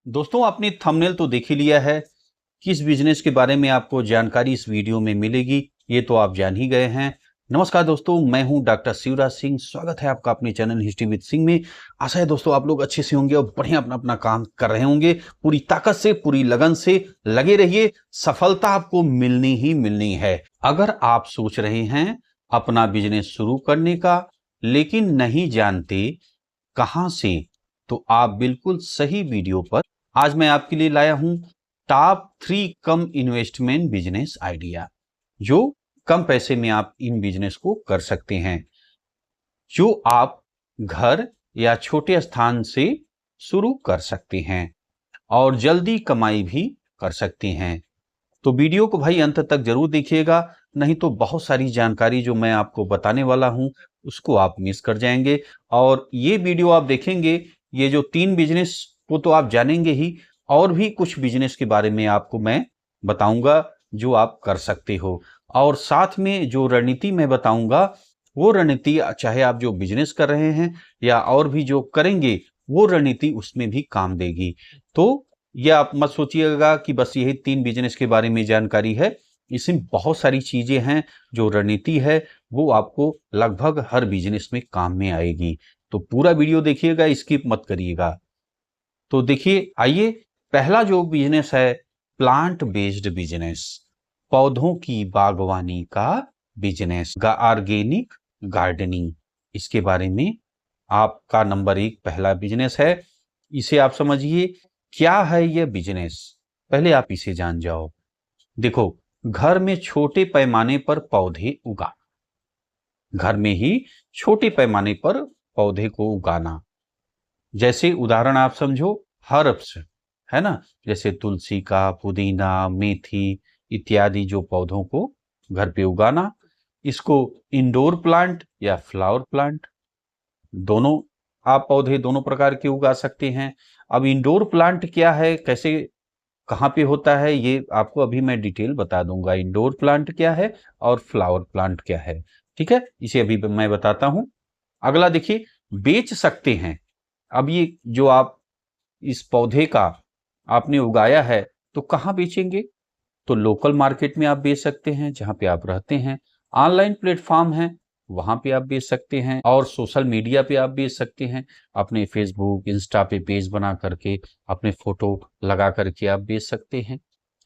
दोस्तों, आपने थंबनेल तो देख ही लिया है। किस बिजनेस के बारे में आपको जानकारी इस वीडियो में मिलेगी, ये तो आप जान ही गए हैं। नमस्कार दोस्तों, मैं हूं डॉक्टर शिवराज सिंह। स्वागत है आपका अपने चैनल हिस्ट्री विद सिंह में। आशा है दोस्तों आप लोग अच्छे से होंगे और बढ़िया अपना अपना काम कर रहे होंगे। पूरी ताकत से, पूरी लगन से लगे रहिए, सफलता आपको मिलनी ही मिलनी है। अगर आप सोच रहे हैं अपना बिजनेस शुरू करने का, लेकिन नहीं जानते कहां से, तो आप बिल्कुल सही वीडियो पर आज मैं आपके लिए लाया हूं टॉप 3 कम इन्वेस्टमेंट बिजनेस आइडिया, जो कम पैसे में आप इन बिजनेस को कर सकते हैं, जो आप घर या छोटे स्थान से शुरू कर सकते हैं और जल्दी कमाई भी कर सकते हैं। तो वीडियो को भाई अंत तक जरूर देखिएगा, नहीं तो बहुत सारी जानकारी जो मैं आपको बताने वाला हूं उसको आप मिस कर जाएंगे। और ये वीडियो आप देखेंगे, ये जो 3 बिजनेस को तो आप जानेंगे ही, और भी कुछ बिजनेस के बारे में आपको मैं बताऊंगा जो आप कर सकते हो। और साथ में जो रणनीति मैं बताऊंगा, वो रणनीति चाहे आप जो बिजनेस कर रहे हैं या और भी जो करेंगे, वो रणनीति उसमें भी काम देगी। तो ये आप मत सोचिएगा कि बस यही 3 बिजनेस के बारे में जानकारी है। इसमें बहुत सारी चीजें हैं, जो रणनीति है वो आपको लगभग हर बिजनेस में काम में आएगी। तो पूरा वीडियो देखिएगा, स्किप मत करिएगा। तो देखिए, आइए, पहला जो बिजनेस है, प्लांट बेस्ड बिजनेस, पौधों की बागवानी का बिजनेस, ऑर्गेनिक गार्डनिंग। इसके बारे में आपका नंबर 1 पहला बिजनेस है। इसे आप समझिए, क्या है यह बिजनेस, पहले आप इसे जान जाओ। देखो, घर में छोटे पैमाने पर पौधे उगा, घर में ही छोटे पैमाने पर पौधे को उगाना। जैसे उदाहरण आप समझो, हर्ब्स, है ना, जैसे तुलसी का, पुदीना, मेथी इत्यादि जो पौधों को घर पे उगाना। इसको इंडोर प्लांट या फ्लावर प्लांट, दोनों आप पौधे दोनों प्रकार के उगा सकते हैं। अब इंडोर प्लांट क्या है, कैसे, कहाँ पे होता है, ये आपको अभी मैं डिटेल बता दूंगा। इंडोर प्लांट क्या है और फ्लावर प्लांट क्या है, ठीक है, इसे अभी मैं बताता हूं। अगला देखिए, बेच सकते हैं। अब ये जो आप इस पौधे का आपने उगाया है, तो कहाँ बेचेंगे? तो लोकल मार्केट में आप बेच सकते हैं, जहां पे आप रहते हैं। ऑनलाइन प्लेटफॉर्म है, वहां पे आप बेच सकते हैं। और सोशल मीडिया पे आप बेच सकते हैं, अपने फेसबुक, इंस्टा पे पेज बना करके, अपने फोटो लगा करके आप बेच सकते हैं,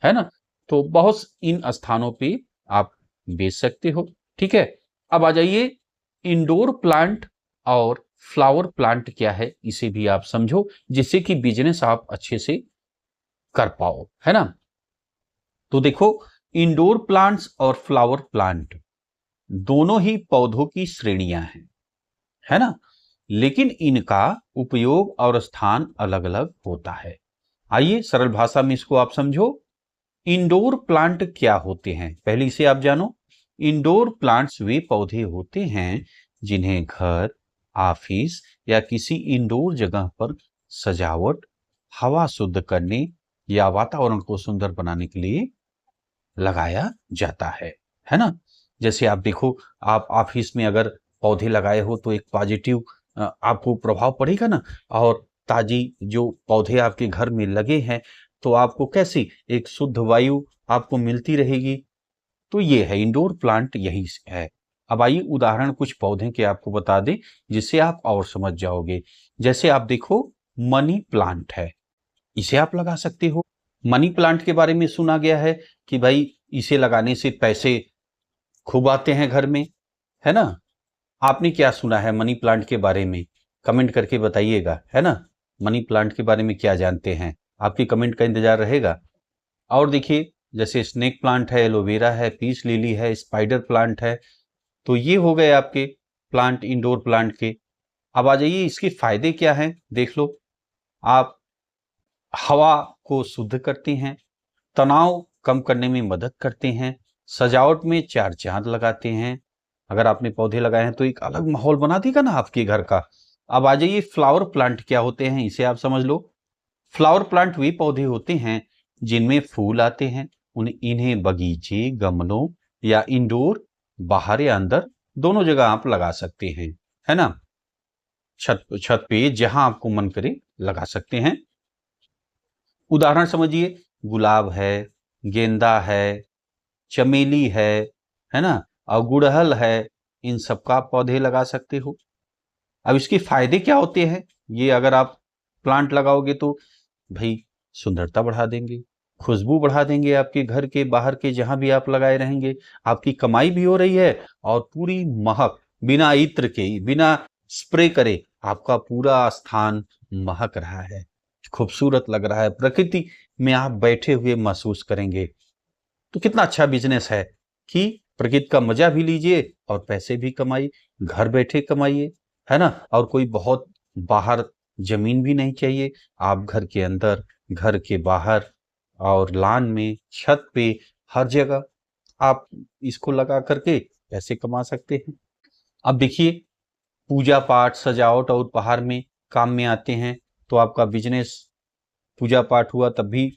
है ना। तो बहुत इन स्थानों पे आप बेच सकते हो, ठीक है। अब आ जाइए, इंडोर प्लांट और फ्लावर प्लांट क्या है, इसे भी आप समझो, जिससे कि बिजनेस आप अच्छे से कर पाओ, है ना। तो देखो, इंडोर प्लांट्स और फ्लावर प्लांट दोनों ही पौधों की श्रेणियां हैं, है ना, लेकिन इनका उपयोग और स्थान अलग अलग होता है। आइए सरल भाषा में इसको आप समझो। इंडोर प्लांट क्या होते हैं, पहले इसे आप जानो। इंडोर प्लांट्स वे पौधे होते हैं जिन्हें घर, ऑफिस या किसी इंडोर जगह पर सजावट, हवा शुद्ध करने या वातावरण को सुंदर बनाने के लिए लगाया जाता है ना। जैसे आप देखो, आप ऑफिस में अगर पौधे लगाए हो तो एक पॉजिटिव आपको प्रभाव पड़ेगा ना। और ताजी जो पौधे आपके घर में लगे हैं, तो आपको कैसी एक शुद्ध वायु आपको मिलती रहेगी। तो ये है इंडोर प्लांट, यही है। अब आइए उदाहरण कुछ पौधे के आपको बता दें, जिससे आप और समझ जाओगे। जैसे आप देखो, मनी प्लांट है, इसे आप लगा सकते हो। मनी प्लांट के बारे में सुना गया है कि भाई इसे लगाने से पैसे खूब आते हैं घर में, है ना। आपने क्या सुना है मनी प्लांट के बारे में, कमेंट करके बताइएगा, है ना। मनी प्लांट के बारे में क्या जानते हैं, आपकी कमेंट का इंतजार रहेगा। और देखिए, जैसे स्नेक प्लांट है, एलोवेरा है, पीस लिली है, स्पाइडर प्लांट है। तो ये हो गए आपके प्लांट, इंडोर प्लांट के। अब आ जाइए, इसके फायदे क्या हैं, देख लो। आप हवा को शुद्ध करते हैं, तनाव कम करने में मदद करते हैं, सजावट में 4 चांद लगाते हैं। अगर आपने पौधे लगाए हैं तो एक अलग माहौल बना देगा ना आपके घर का। अब आ जाइए, फ्लावर प्लांट क्या होते हैं, इसे आप समझ लो। फ्लावर प्लांट वे पौधे होते हैं जिनमें फूल आते हैं। इन्हें बगीचे, गमलों या इंडोर, बाहर या अंदर, दोनों जगह आप लगा सकते हैं, है ना। छत छत पे जहां आपको मन करे लगा सकते हैं। उदाहरण समझिए, गुलाब है, गेंदा है, चमेली है ना, और गुड़हल है, इन सब का आप पौधे लगा सकते हो। अब इसके फायदे क्या होते हैं? ये अगर आप प्लांट लगाओगे तो भाई सुंदरता बढ़ा देंगे, खुशबू बढ़ा देंगे, आपके घर के बाहर के जहां भी आप लगाए रहेंगे, आपकी कमाई भी हो रही है और पूरी महक, बिना इत्र के, बिना स्प्रे करे आपका पूरा स्थान महक रहा है, खूबसूरत लग रहा है, प्रकृति में आप बैठे हुए महसूस करेंगे। तो कितना अच्छा बिजनेस है कि प्रकृति का मजा भी लीजिए और पैसे भी कमाइए, घर बैठे कमाइए, है ना। और कोई बहुत बाहर जमीन भी नहीं चाहिए, आप घर के अंदर, घर के बाहर और लॉन में, छत पे, हर जगह आप इसको लगा करके पैसे कमा सकते हैं। अब देखिए, पूजा पाठ, सजावट और उपहार में काम में आते हैं। तो आपका बिजनेस, पूजा पाठ हुआ तब भी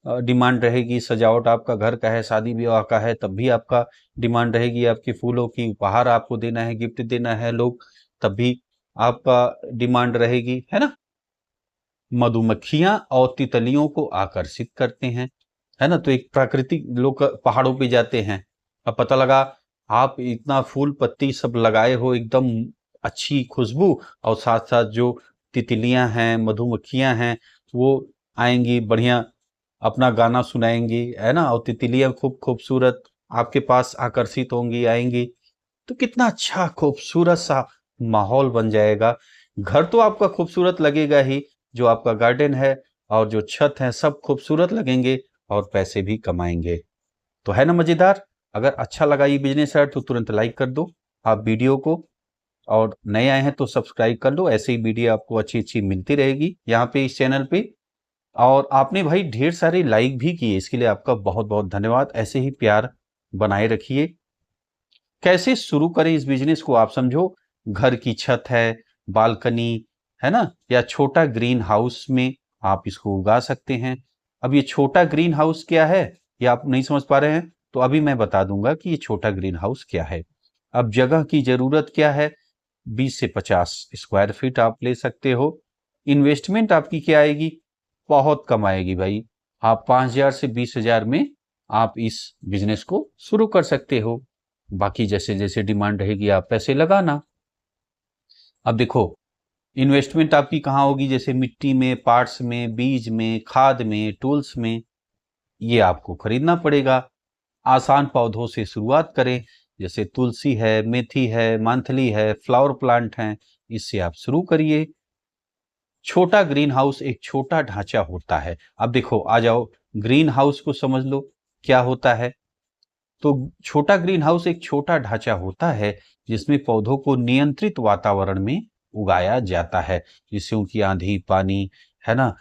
डिमांड रहेगी, सजावट आपका घर का है, शादी विवाह का है तब भी आपका डिमांड रहेगी, आपके फूलों की, उपहार आपको देना है, गिफ्ट देना है लोग, तब भी आपका डिमांड रहेगी, है ना। मधुमक्खियां और तितलियों को आकर्षित करते हैं, है ना। तो एक प्राकृतिक, लोग पहाड़ों पे जाते हैं, अब पता लगा आप इतना फूल पत्ती सब लगाए हो, एकदम अच्छी खुशबू, और साथ साथ जो तितलियां हैं, मधुमक्खियां हैं, वो आएंगी, बढ़िया अपना गाना सुनाएंगी, है ना, और तितलियां खूब खूबसूरत आपके पास आकर्षित होंगी, आएंगी। तो कितना अच्छा खूबसूरत सा माहौल बन जाएगा। घर तो आपका खूबसूरत लगेगा ही, जो आपका गार्डन है और जो छत है सब खूबसूरत लगेंगे और पैसे भी कमाएंगे। तो है ना मजेदार। अगर अच्छा लगा ये बिजनेस है तो तुरंत लाइक कर दो आप वीडियो को, और नए आए हैं तो सब्सक्राइब कर लो, ऐसे ही वीडियो आपको अच्छी अच्छी मिलती रहेगी यहाँ पे इस चैनल पे। और आपने भाई ढेर सारे लाइक भी किए, इसके लिए आपका बहुत बहुत धन्यवाद। ऐसे ही प्यार बनाए रखिए। कैसे शुरू करें इस बिजनेस को आप समझो। घर की छत है, बालकनी है ना, या छोटा ग्रीन हाउस में आप इसको उगा सकते हैं। अब ये छोटा ग्रीन हाउस क्या है, ये आप नहीं समझ पा रहे हैं, तो अभी मैं बता दूंगा कि ये छोटा ग्रीन हाउस क्या है। अब जगह की जरूरत क्या है, 20 से 50 स्क्वायर फीट आप ले सकते हो। इन्वेस्टमेंट आपकी क्या आएगी, बहुत कम आएगी भाई। आप 5,000 से 20,000 में आप इस बिजनेस को शुरू कर सकते हो। बाकी जैसे जैसे डिमांड रहेगी आप पैसे लगाना। अब देखो, इन्वेस्टमेंट आपकी कहाँ होगी, जैसे मिट्टी में, पार्ट्स में, बीज में, खाद में, टूल्स में, ये आपको खरीदना पड़ेगा। आसान पौधों से शुरुआत करें, जैसे तुलसी है, मेथी है, मांथली है, फ्लावर प्लांट हैं, इससे आप शुरू करिए। छोटा ग्रीन हाउस एक छोटा ढांचा होता है। अब देखो, आ जाओ ग्रीन हाउस को समझ लो क्या होता है। तो छोटा ग्रीन हाउस एक छोटा ढांचा होता है जिसमें पौधों को नियंत्रित वातावरण में उगाया जाता है, जिससे उनकी आंधी, पानी, है ना,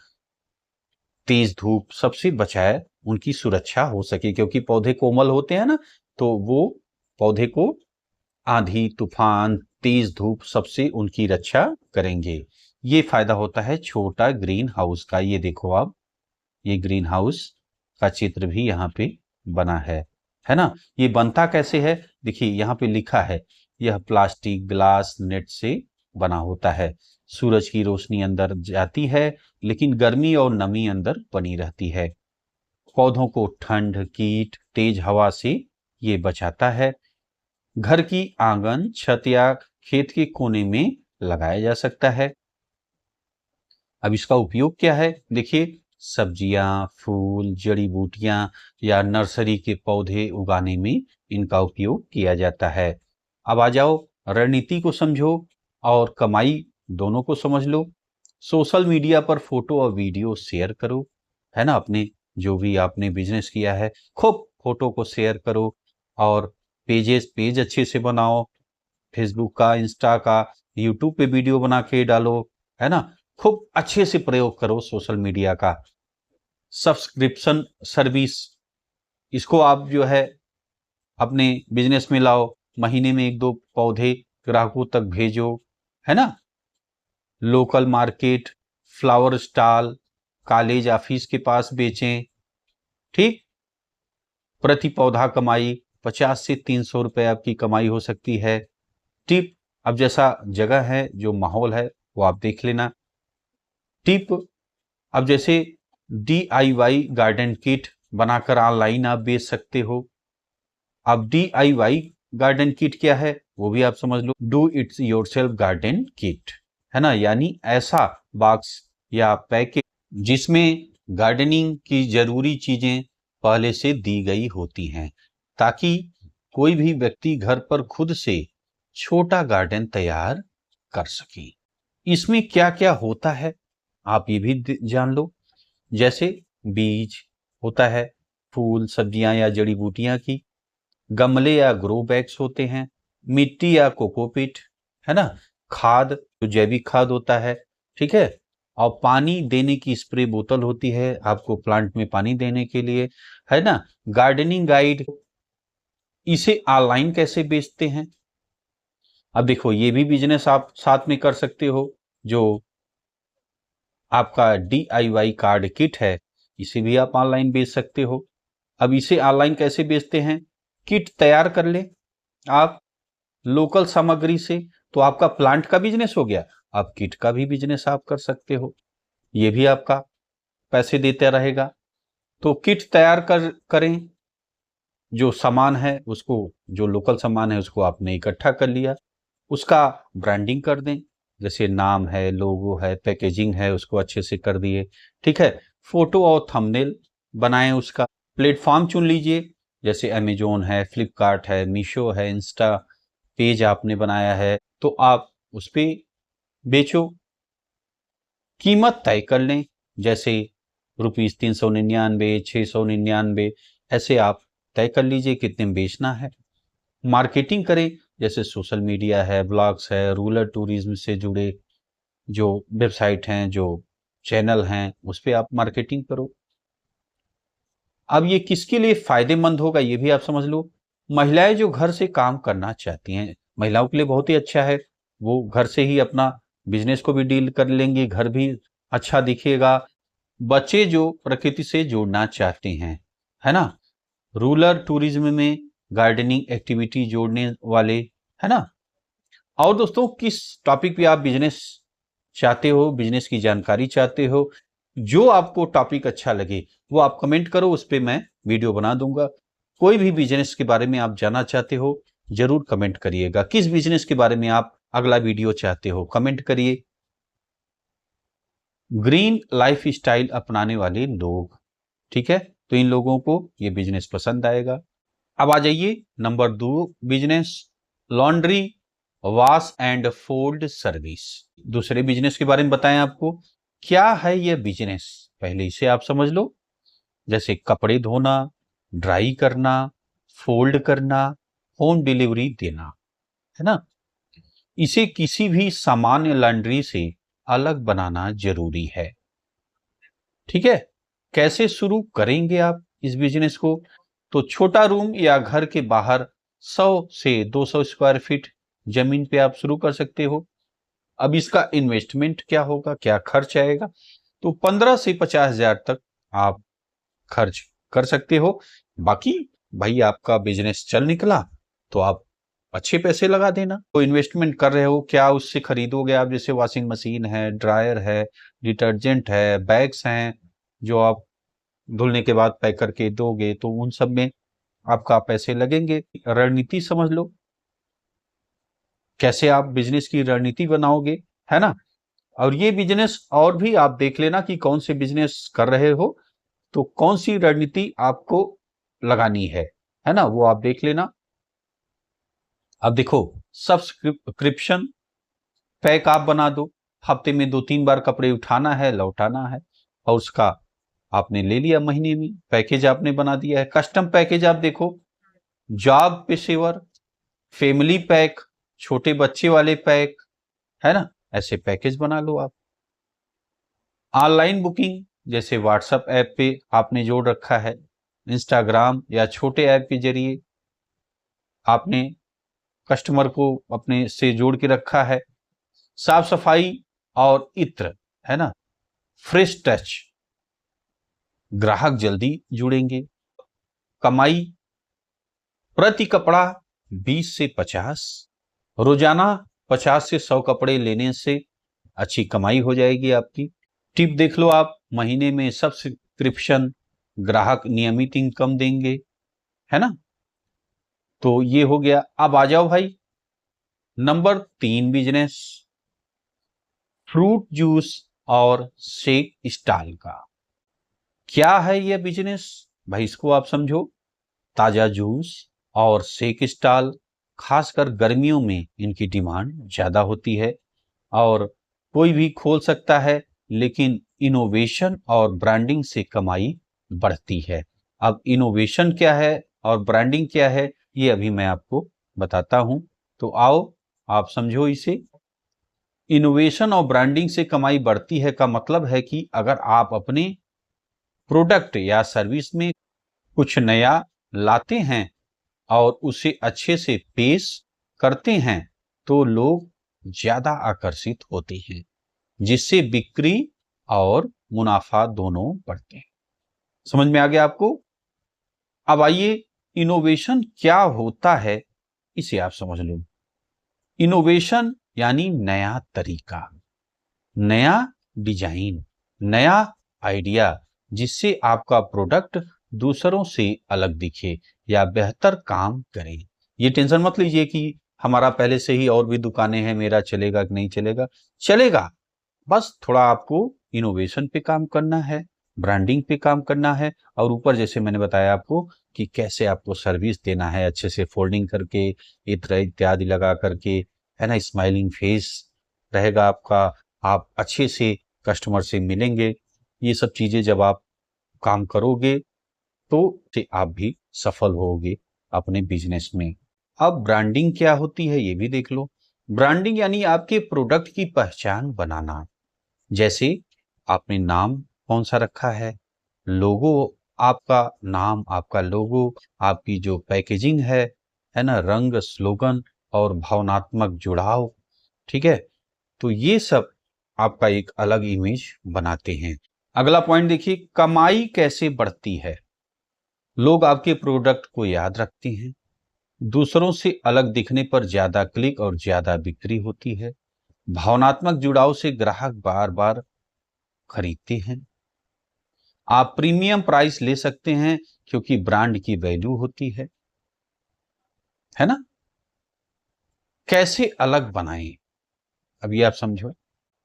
तेज धूप सबसे बचाए, उनकी सुरक्षा हो सके, क्योंकि पौधे कोमल होते हैं ना, तो वो पौधे को आंधी, तूफान, तेज धूप सबसे उनकी रक्षा करेंगे। ये फायदा होता है छोटा ग्रीन हाउस का। ये देखो आप, ये ग्रीन हाउस का चित्र भी यहाँ पे बना है ना। ये बनता कैसे है, देखिए यहाँ पे लिखा है, यह प्लास्टिक, ग्लास, नेट से बना होता है। सूरज की रोशनी अंदर जाती है, लेकिन गर्मी और नमी अंदर बनी रहती है। पौधों को ठंड, कीट, तेज हवा से ये बचाता है। घर की आंगन, छत या खेत के कोने में लगाया जा सकता है। अब इसका उपयोग क्या है, देखिए, सब्जियां, फूल, जड़ी बूटियां या नर्सरी के पौधे उगाने में इनका उपयोग किया जाता है। अब आ जाओ, रणनीति को समझो और कमाई दोनों को समझ लो। सोशल मीडिया पर फोटो और वीडियो शेयर करो, है ना, अपने जो भी आपने बिजनेस किया है, खूब फोटो को शेयर करो, और पेज अच्छे से बनाओ, फेसबुक का, इंस्टा का, यूट्यूब पे वीडियो बना के डालो, है ना। खूब अच्छे से प्रयोग करो सोशल मीडिया का। सब्सक्रिप्शन सर्विस, इसको आप जो है अपने बिजनेस में लाओ, महीने में 1-2 पौधे ग्राहकों तक भेजो, है ना। Local market, flower stall, college, office के पास बेचें, ठीक। प्रति पौधा कमाई 50 से 300 रुपए आपकी कमाई हो सकती है। टिप, अब जैसा जगह है, जो माहौल है, वो आप देख लेना। टिप, अब जैसे DIY गार्डन किट बनाकर ऑनलाइन आप बेच सकते हो। अब DIY गार्डन किट क्या है वो भी आप समझ लो। Do its yourself garden kit, है ना, यानी ऐसा बॉक्स या पैकेज जिसमें गार्डनिंग की जरूरी चीजें पहले से दी गई होती हैं, ताकि कोई भी व्यक्ति घर पर खुद से छोटा गार्डन तैयार कर सके। इसमें क्या क्या होता है आप ये भी जान लो। जैसे बीज होता है, फूल सब्जियां या जड़ी बूटियां की, गमले या ग्रो बैग्स होते हैं, मिट्टी या कोकोपीट, है ना, खाद जो जैविक खाद होता है, ठीक है, और पानी देने की स्प्रे बोतल होती है आपको प्लांट में पानी देने के लिए, है ना, गार्डनिंग गाइड। इसे ऑनलाइन कैसे बेचते हैं? अब देखो ये भी बिजनेस आप साथ में कर सकते हो। जो आपका DIY कार्ड किट है इसे भी आप ऑनलाइन बेच सकते हो। अब इसे ऑनलाइन कैसे बेचते हैं? किट तैयार कर ले आप लोकल सामग्री से, तो आपका प्लांट का बिजनेस हो गया। अब किट का भी बिजनेस आप कर सकते हो, ये भी आपका पैसे देता रहेगा। तो किट तैयार करें, जो सामान है उसको, जो लोकल सामान है उसको आपने इकट्ठा कर लिया, उसका ब्रांडिंग कर दें, जैसे नाम है, लोगो है, पैकेजिंग है, उसको अच्छे से कर दिए, ठीक है। फोटो और थंबनेल बनाएं उसका। प्लेटफॉर्म चुन लीजिए, जैसे अमेजोन है, फ्लिपकार्ट है, मीशो है, इंस्टा पेज आपने बनाया है तो आप उस पर बेचो। कीमत तय कर लें, जैसे ₹399, 699, ऐसे आप तय कर लीजिए कितने में बेचना है। मार्केटिंग करें, जैसे सोशल मीडिया है, ब्लॉग्स है, रूरल टूरिज्म से जुड़े जो वेबसाइट हैं, जो चैनल हैं, उस पर आप मार्केटिंग करो। अब ये किसके लिए फायदेमंद होगा ये भी आप समझ लो। महिलाएं जो घर से काम करना चाहती हैं, महिलाओं के लिए बहुत ही अच्छा है। वो घर से ही अपना बिजनेस को भी डील कर लेंगी, घर भी अच्छा दिखेगा। बच्चे जो प्रकृति से जुड़ना चाहते हैं, है ना, रूरल टूरिज्म में गार्डनिंग एक्टिविटी जोड़ने वाले, है ना। और दोस्तों किस टॉपिक पे आप बिजनेस चाहते हो, बिजनेस की जानकारी चाहते हो, जो आपको टॉपिक अच्छा लगे वो आप कमेंट करो, उस पर मैं वीडियो बना दूंगा। कोई भी बिजनेस के बारे में आप जानना चाहते हो जरूर कमेंट करिएगा। किस बिजनेस के बारे में आप अगला वीडियो चाहते हो कमेंट करिए। ग्रीन लाइफ स्टाइल अपनाने वाले लोग, ठीक है, तो इन लोगों को ये बिजनेस पसंद आएगा। अब आ जाइए number 2 business, laundry wash and fold service. दूसरे बिजनेस के बारे में बताएं आपको। क्या है यह बिजनेस, पहले इसे आप समझ लो। जैसे कपड़े धोना, ड्राई करना, फोल्ड करना, होम डिलीवरी देना, है ना। इसे किसी भी सामान्य लॉन्ड्री से अलग बनाना जरूरी है, ठीक है। कैसे शुरू करेंगे आप इस बिजनेस को? तो छोटा रूम या घर के बाहर 100 से 200 स्क्वायर फीट जमीन पे आप शुरू कर सकते हो। अब इसका इन्वेस्टमेंट क्या होगा, क्या खर्च आएगा? तो 15 से 50 हजार तक आप खर्च कर सकते हो। बाकी भाई आपका बिजनेस चल निकला तो आप अच्छे पैसे लगा देना। तो इन्वेस्टमेंट कर रहे हो क्या, उससे खरीदोगे आप, जैसे वॉशिंग मशीन है, ड्रायर है, डिटर्जेंट है, बैग्स हैं जो आप धुलने के बाद पैक करके दोगे, तो उन सब में आपका पैसे लगेंगे। रणनीति समझ लो, कैसे आप बिजनेस की रणनीति बनाओगे, है ना। और ये बिजनेस और भी आप देख लेना कि कौन से बिजनेस कर रहे हो तो कौन सी रणनीति आपको लगानी है ना, वो आप देख लेना। अब देखो सब्सक्रिप्शन पैक आप बना दो, हफ्ते में 2-3 बार कपड़े उठाना है, लौटाना है, और उसका आपने ले लिया, महीने में पैकेज आपने बना दिया है। कस्टम पैकेज आप देखो, जॉब पेशेवर, फैमिली पैक, छोटे बच्चे वाले पैक, है ना, ऐसे पैकेज बना लो आप। ऑनलाइन बुकिंग, जैसे व्हाट्सएप ऐप पे आपने जोड़ रखा है, इंस्टाग्राम या छोटे ऐप के जरिए आपने कस्टमर को अपने से जोड़ के रखा है। साफ सफाई और इत्र, है ना, फ्रेश टच, ग्राहक जल्दी जुड़ेंगे। कमाई प्रति कपड़ा 20 से 50, रोजाना 50 से 100 कपड़े लेने से अच्छी कमाई हो जाएगी आपकी। टिप देख लो आप, महीने में सब्सक्रिप्शन, ग्राहक नियमित इनकम देंगे, है ना। तो ये हो गया। अब आ जाओ भाई नंबर 3 बिजनेस, फ्रूट जूस और शेक स्टॉल का। क्या है ये बिजनेस भाई, इसको आप समझो। ताजा जूस और शेक स्टॉल, खासकर गर्मियों में इनकी डिमांड ज्यादा होती है और कोई भी खोल सकता है, लेकिन इनोवेशन और ब्रांडिंग से कमाई बढ़ती है। अब इनोवेशन क्या है और ब्रांडिंग क्या है, ये अभी मैं आपको बताता हूं। तो आओ आप समझो इसे। इनोवेशन और ब्रांडिंग से कमाई बढ़ती है का मतलब है कि अगर आप अपने प्रोडक्ट या सर्विस में कुछ नया लाते हैं और उसे अच्छे से पेश करते हैं, तो लोग ज्यादा आकर्षित होते हैं, जिससे बिक्री और मुनाफा दोनों बढ़ते हैं। समझ में आ गया आपको। अब आइए इनोवेशन क्या होता है, इसे आप समझ लो। इनोवेशन यानी नया तरीका, नया डिजाइन, नया आइडिया, जिससे आपका प्रोडक्ट दूसरों से अलग दिखे या बेहतर काम करे। ये टेंशन मत लीजिए कि हमारा पहले से ही और भी दुकानें हैं, मेरा चलेगा कि नहीं चलेगा। चलेगा, बस थोड़ा आपको इनोवेशन पे काम करना है, ब्रांडिंग पे काम करना है, और ऊपर जैसे मैंने बताया आपको कि कैसे आपको सर्विस देना है, अच्छे से फोल्डिंग करके, इत्र इत्यादि लगा करके, है ना, स्माइलिंग फेस रहेगा आपका, आप अच्छे से कस्टमर से मिलेंगे। ये सब चीजें जब आप काम करोगे तो आप भी सफल होगे अपने बिजनेस में। अब ब्रांडिंग क्या होती है ये भी देख लो। ब्रांडिंग यानी आपके प्रोडक्ट की पहचान बनाना। जैसे आपने नाम कौन सा रखा है, लोगो, आपका नाम, आपका लोगो, आपकी जो पैकेजिंग है ना, रंग, स्लोगन और भावनात्मक जुड़ाव। ठीक है, तो ये सब आपका एक अलग इमेज बनाते हैं। अगला पॉइंट देखिए, कमाई कैसे बढ़ती है। लोग आपके प्रोडक्ट को याद रखते हैं, दूसरों से अलग दिखने पर ज्यादा क्लिक और ज्यादा बिक्री होती है। भावनात्मक जुड़ाव से ग्राहक बार बार खरीदते हैं। आप प्रीमियम प्राइस ले सकते हैं क्योंकि ब्रांड की वैल्यू होती है ना। कैसे अलग बनाएं, अभी आप समझो।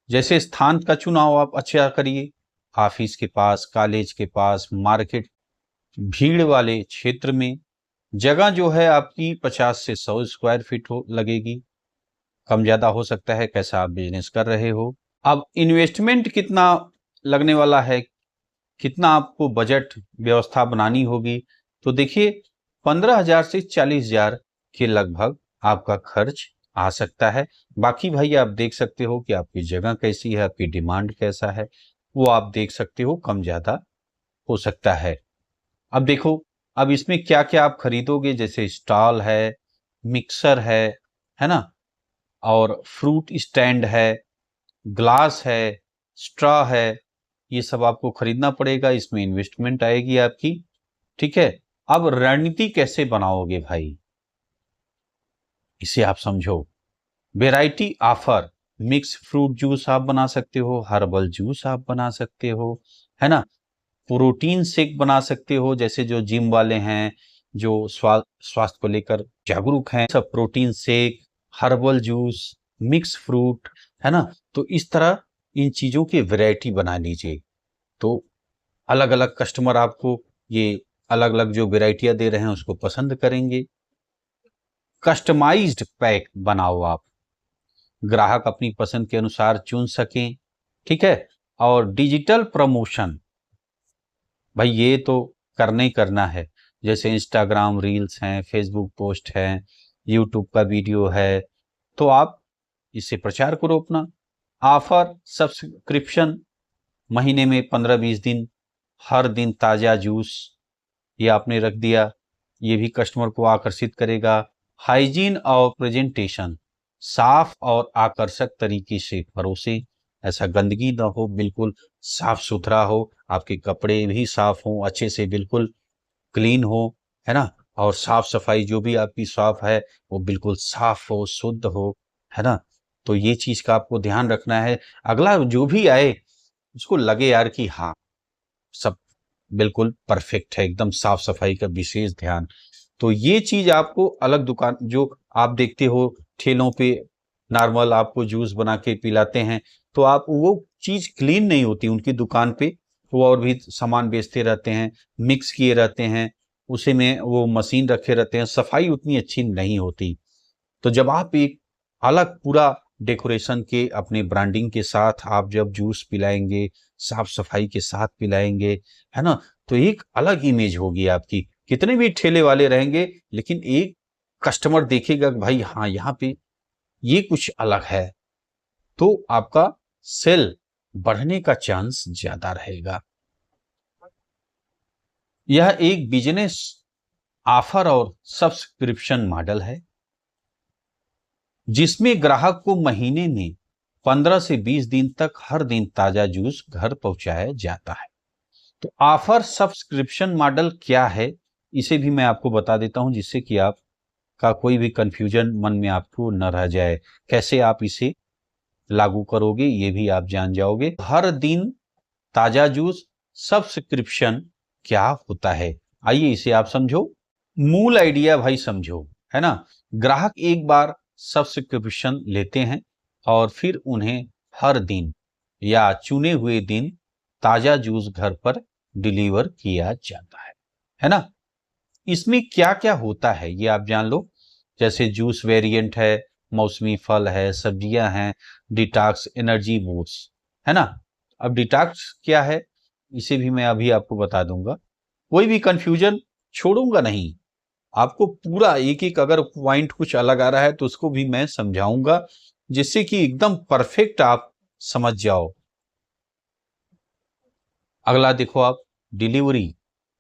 जैसे स्थान का चुनाव आप अच्छा करिए, ऑफिस के पास, कॉलेज के पास, मार्केट, भीड़ वाले क्षेत्र में। जगह जो है आपकी 50 से 100 स्क्वायर फीट हो लगेगी, कम ज्यादा हो सकता है, कैसा आप बिजनेस कर रहे हो। अब इन्वेस्टमेंट कितना लगने वाला है, कितना आपको बजट व्यवस्था बनानी होगी। तो देखिए 15,000 से 40,000 के लगभग आपका खर्च आ सकता है। बाकी भाई आप देख सकते हो कि आपकी जगह कैसी है, आपकी डिमांड कैसा है, वो आप देख सकते हो, कम ज्यादा हो सकता है। अब देखो, अब इसमें क्या क्या आप खरीदोगे, जैसे स्टॉल है, मिक्सर है ना, और फ्रूट स्टैंड है, ग्लास है, स्ट्रॉ है, ये सब आपको खरीदना पड़ेगा, इसमें इन्वेस्टमेंट आएगी आपकी। ठीक है, अब रणनीति कैसे बनाओगे भाई, इसे आप समझो। Variety offer, mix fruit juice आप बना सकते हो, हर्बल जूस आप बना सकते हो, है ना, प्रोटीन शेक बना सकते हो, जैसे जो जिम वाले हैं, जो स्वास्थ्य को लेकर जागरूक हैं, सब protein shake, herbal juice, mix fruit, है ना। तो इस तरह इन चीजों की वैरायटी बना लीजिए, तो अलग अलग कस्टमर आपको ये अलग अलग जो वैरायटियां दे रहे हैं उसको पसंद करेंगे। कस्टमाइज्ड पैक बनाओ आप, ग्राहक अपनी पसंद के अनुसार चुन सकें। ठीक है, और डिजिटल प्रमोशन, भाई ये तो करना ही करना है। जैसे इंस्टाग्राम रील्स हैं, फेसबुक पोस्ट हैं, यूट्यूब का वीडियो है, तो आप इससे प्रचार करो अपना। ऑफर, सब्सक्रिप्शन, महीने में 15-20 दिन, हर दिन ताजा जूस, ये आपने रख दिया, ये भी कस्टमर को आकर्षित करेगा। हाइजीन और प्रेजेंटेशन, साफ और आकर्षक तरीके से परोसे, ऐसा गंदगी ना हो, बिल्कुल साफ सुथरा हो, आपके कपड़े भी साफ हों, अच्छे से बिल्कुल क्लीन हो, है ना, और साफ सफाई जो भी आपकी शॉप है वो बिल्कुल साफ हो, शुद्ध हो, है ना। तो ये चीज का आपको ध्यान रखना है। अगला जो भी आए उसको लगे यार कि हाँ सब बिल्कुल परफेक्ट है, एकदम साफ सफाई का विशेष ध्यान। तो ये चीज आपको अलग दुकान जो आप देखते हो ठेलों पे नॉर्मल आपको जूस बना के पिलाते हैं, तो आप वो चीज क्लीन नहीं होती उनकी दुकान पे। वो और भी सामान बेचते रहते हैं, मिक्स किए रहते हैं, उसी में वो मशीन रखे रहते हैं, सफाई उतनी अच्छी नहीं होती। तो जब आप एक अलग पूरा डेकोरेशन के अपने ब्रांडिंग के साथ आप जब जूस पिलाएंगे, साफ सफाई के साथ पिलाएंगे, है ना, तो एक अलग इमेज होगी आपकी। कितने भी ठेले वाले रहेंगे, लेकिन एक कस्टमर देखेगा कि भाई हाँ यहाँ पे ये कुछ अलग है, तो आपका सेल बढ़ने का चांस ज्यादा रहेगा। यह एक बिजनेस ऑफर और सब्सक्रिप्शन मॉडल है, जिसमें ग्राहक को महीने में 15 से 20 दिन तक हर दिन ताजा जूस घर पहुंचाया जाता है। तो ऑफर सब्सक्रिप्शन मॉडल क्या है, इसे भी मैं आपको बता देता हूं, जिससे कि आपका कोई भी कंफ्यूजन मन में आपको न रह जाए। कैसे आप इसे लागू करोगे ये भी आप जान जाओगे। हर दिन ताजा जूस सब्सक्रिप्शन क्या होता है, आइए इसे आप समझो। मूल आइडिया भाई समझो, है ना। ग्राहक एक बार सब्सक्रिप्शन लेते हैं और फिर उन्हें हर दिन या चुने हुए दिन ताजा जूस घर पर डिलीवर किया जाता है ना। इसमें क्या क्या होता है ये आप जान लो। जैसे जूस वेरिएंट है, मौसमी फल है, सब्जियां हैं, डिटॉक्स, एनर्जी बूस्ट, है ना। अब डिटॉक्स क्या है इसे भी मैं अभी आपको बता दूंगा, कोई भी कंफ्यूजन छोड़ूंगा नहीं, आपको पूरा एक एक अगर पॉइंट कुछ अलग आ रहा है तो उसको भी मैं समझाऊंगा, जिससे कि एकदम परफेक्ट आप समझ जाओ। अगला देखो आप, डिलीवरी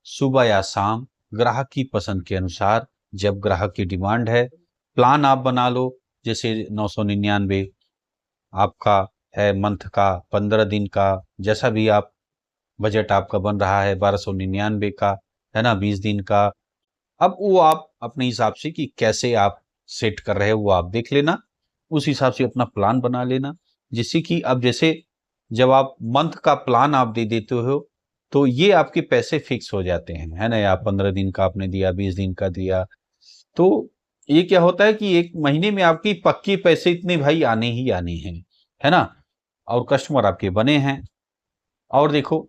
सुबह या शाम ग्राहक की पसंद के अनुसार, जब ग्राहक की डिमांड है। प्लान आप बना लो, जैसे 999 आपका है मंथ का, 15 दिन का, जैसा भी आप बजट आपका बन रहा है, 1299 का, है ना, 20 दिन का। अब वो आप अपने हिसाब से कि कैसे आप सेट कर रहे हो वो आप देख लेना, उस हिसाब से अपना प्लान बना लेना। जिससे कि अब जैसे जब आप मंथ का प्लान आप दे देते हो, तो ये आपके पैसे फिक्स हो जाते हैं, है ना। या 15 दिन का आपने दिया, 20 दिन का दिया, तो ये क्या होता है कि एक महीने में आपकी पक्की पैसे इतने भाई आने ही आने हैं, है ना। और कस्टमर आपके बने हैं। और देखो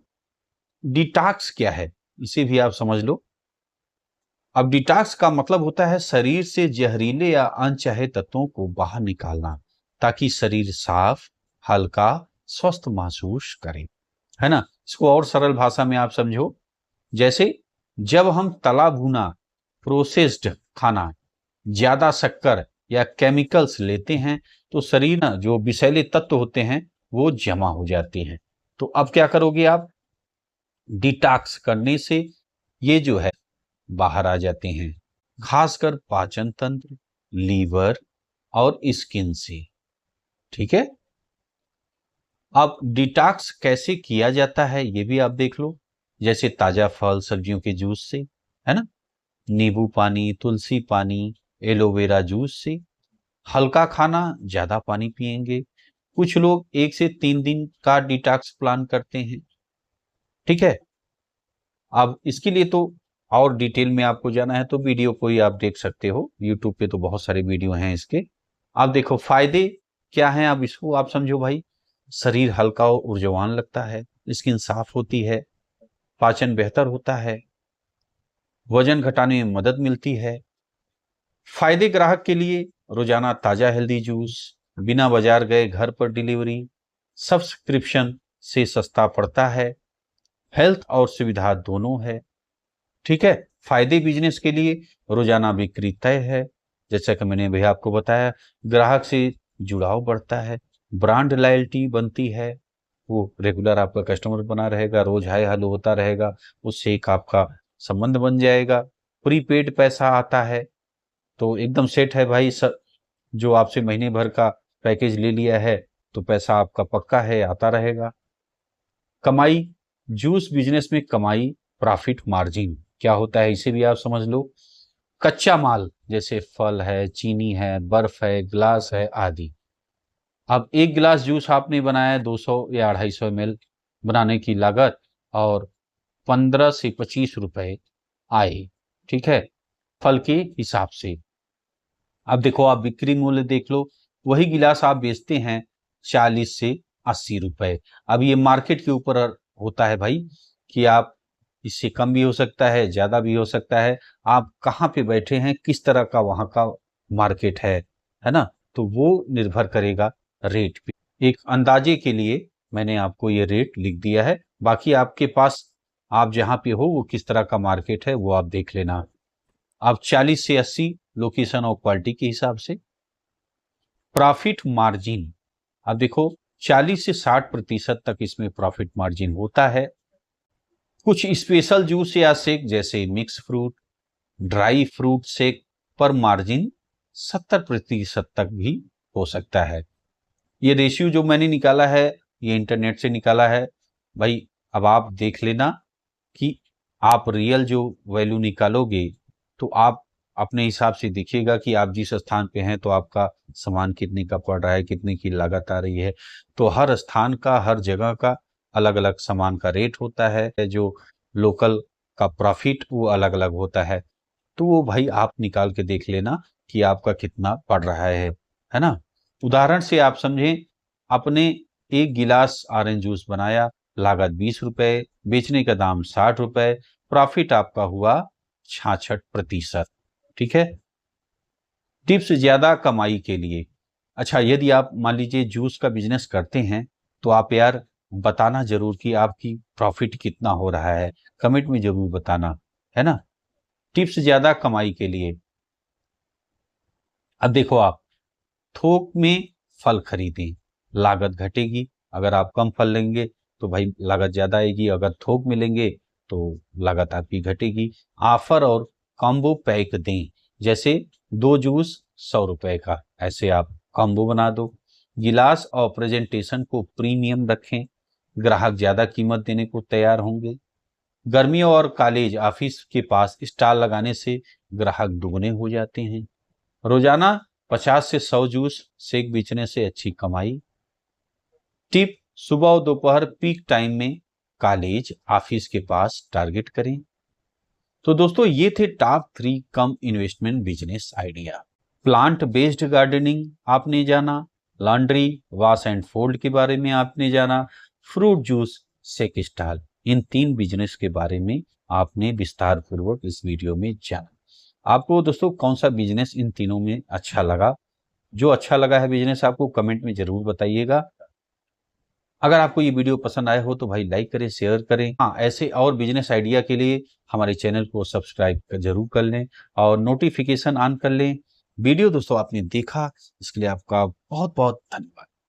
डिटॉक्स क्या है इसे भी आप समझ लो। अब डिटॉक्स का मतलब होता है शरीर से जहरीले या अनचाहे तत्वों को बाहर निकालना, ताकि शरीर साफ, हल्का, स्वस्थ महसूस करे, है ना। इसको और सरल भाषा में आप समझो, जैसे जब हम तला भुना प्रोसेस्ड खाना, ज्यादा शक्कर या केमिकल्स लेते हैं, तो शरीर ना जो विषैले तत्व होते हैं वो जमा हो जाते हैं। तो अब क्या करोगे आप, डिटॉक्स करने से ये जो है बाहर आ जाते हैं, खासकर पाचन तंत्र, लीवर और स्किन से। ठीक है। अब डिटॉक्स कैसे किया जाता है ये भी आप देख लो, जैसे ताजा फल सब्जियों के जूस से, है ना, नींबू पानी, तुलसी पानी, एलोवेरा जूस से। हल्का खाना, ज्यादा पानी पिएंगे। कुछ लोग 1 से 3 दिन का डिटॉक्स प्लान करते हैं। ठीक है। अब इसके लिए तो और डिटेल में आपको जाना है तो वीडियो को ही आप देख सकते हो, यूट्यूब पे तो बहुत सारे वीडियो हैं इसके। आप देखो फायदे क्या हैं, अब इसको आप समझो भाई। शरीर हल्का और ऊर्जावान लगता है, स्किन साफ होती है, पाचन बेहतर होता है, वजन घटाने में मदद मिलती है। फायदे ग्राहक के लिए, रोजाना ताजा हेल्दी जूस, बिना बाजार गए घर पर डिलीवरी, सब्सक्रिप्शन से सस्ता पड़ता है, हेल्थ और सुविधा दोनों है। ठीक है। फायदे बिजनेस के लिए, रोजाना बिक्री तय है, जैसा कि मैंने भैया आपको बताया, ग्राहक से जुड़ाव बढ़ता है, ब्रांड लॉयल्टी बनती है, वो रेगुलर आपका कस्टमर बना रहेगा, रोज हाय हेलो होता रहेगा, उससे एक आपका संबंध बन जाएगा। प्रीपेड पैसा आता है, तो एकदम सेट है भाई सर, जो आपसे महीने भर का पैकेज ले लिया है तो पैसा आपका पक्का है, आता रहेगा। कमाई, जूस बिजनेस में कमाई, प्रॉफिट मार्जिन क्या होता है इसे भी आप समझ लो। कच्चा माल जैसे फल है, चीनी है, बर्फ है, ग्लास है आदि। अब एक गिलास जूस आपने बनाया 200 या 250 ml, बनाने की लागत और 15 से 25 रुपए आए। ठीक है, फल के हिसाब से। अब देखो, आप बिक्री मूल्य देख लो, वही गिलास आप बेचते हैं 40 से 80 रुपए। अब ये मार्केट के ऊपर होता है भाई, कि आप इससे कम भी हो सकता है, ज्यादा भी हो सकता है। आप कहाँ पे बैठे हैं, किस तरह का वहां का मार्केट है ना, तो वो निर्भर करेगा रेट पे। एक अंदाजे के लिए मैंने आपको ये रेट लिख दिया है, बाकी आपके पास, आप जहाँ पे हो वो किस तरह का मार्केट है वो आप देख लेना। अब 40 से 80 लोकेशन और क्वालिटी के हिसाब से। प्रॉफिट मार्जिन, अब देखो 40 से 60% तक इसमें प्रॉफिट मार्जिन होता है। कुछ स्पेशल जूस या शेक जैसे mix fruit, dry fruit shake पर मार्जिन 70% तक भी हो सकता है। ये रेशियो जो मैंने निकाला है, ये इंटरनेट से निकाला है भाई। अब आप देख लेना कि आप रियल जो वैल्यू निकालोगे तो आप अपने हिसाब से देखिएगा कि आप जिस स्थान पे हैं तो आपका सामान कितने का पड़ रहा है, कितने की लागत आ रही है। तो हर स्थान का, हर जगह का अलग अलग सामान का रेट होता है, जो लोकल का प्रॉफिट वो अलग अलग होता है। तो वो भाई आप निकाल के देख लेना कि आपका कितना पड़ रहा है ना। उदाहरण से आप समझें, अपने एक गिलास ऑरेंज जूस बनाया, लागत 20 रुपए, बेचने का दाम 60 रुपए, प्रॉफिट आपका हुआ 66%। ठीक है। टिप्स ज्यादा कमाई के लिए, अच्छा, यदि आप मान लीजिए जूस का बिजनेस करते हैं तो आप यार बताना जरूर कि आपकी प्रॉफिट कितना हो रहा है, कमेंट में जरूर बताना, है ना। टिप्स ज्यादा कमाई के लिए, अब देखो, आप थोक में फल खरीदें, लागत घटेगी। अगर आप कम फल लेंगे तो भाई लागत ज्यादा आएगी, अगर थोक में लेंगे तो लागत आपकी घटेगी। ऑफर और कॉम्बो पैक दें, जैसे 2 जूस 100 रुपए का, ऐसे आप कॉम्बो बना दो। गिलास और प्रेजेंटेशन को प्रीमियम रखें, ग्राहक ज्यादा कीमत देने को तैयार होंगे। गर्मियों और कॉलेज ऑफिस के पास स्टॉल लगाने से ग्राहक दुगने हो जाते हैं। रोजाना 50 से 100 जूस शेक बेचने से अच्छी कमाई। टिप, सुबह और दोपहर पीक टाइम में कॉलेज ऑफिस के पास टारगेट करें। तो दोस्तों, ये थे टॉप 3 कम investment business idea. Plant based gardening आपने जाना, लॉन्ड्री वॉश एंड फोल्ड के बारे में आपने जाना, फ्रूट जूस शेक स्टॉल, इन 3 बिजनेस के बारे में आपने विस्तार पूर्वक इस वीडियो में जाना। आपको दोस्तों कौन सा बिजनेस इन तीनों में अच्छा लगा? जो अच्छा लगा है बिजनेस आपको, कमेंट में जरूर बताइएगा। अगर आपको ये वीडियो पसंद आया हो तो भाई लाइक करें, शेयर करें। हाँ, ऐसे और बिजनेस आइडिया के लिए हमारे चैनल को सब्सक्राइब जरूर कर लें और नोटिफिकेशन ऑन कर लें। वीडियो दोस्तों आपने देखा, इसके लिए आपका बहुत बहुत धन्यवाद।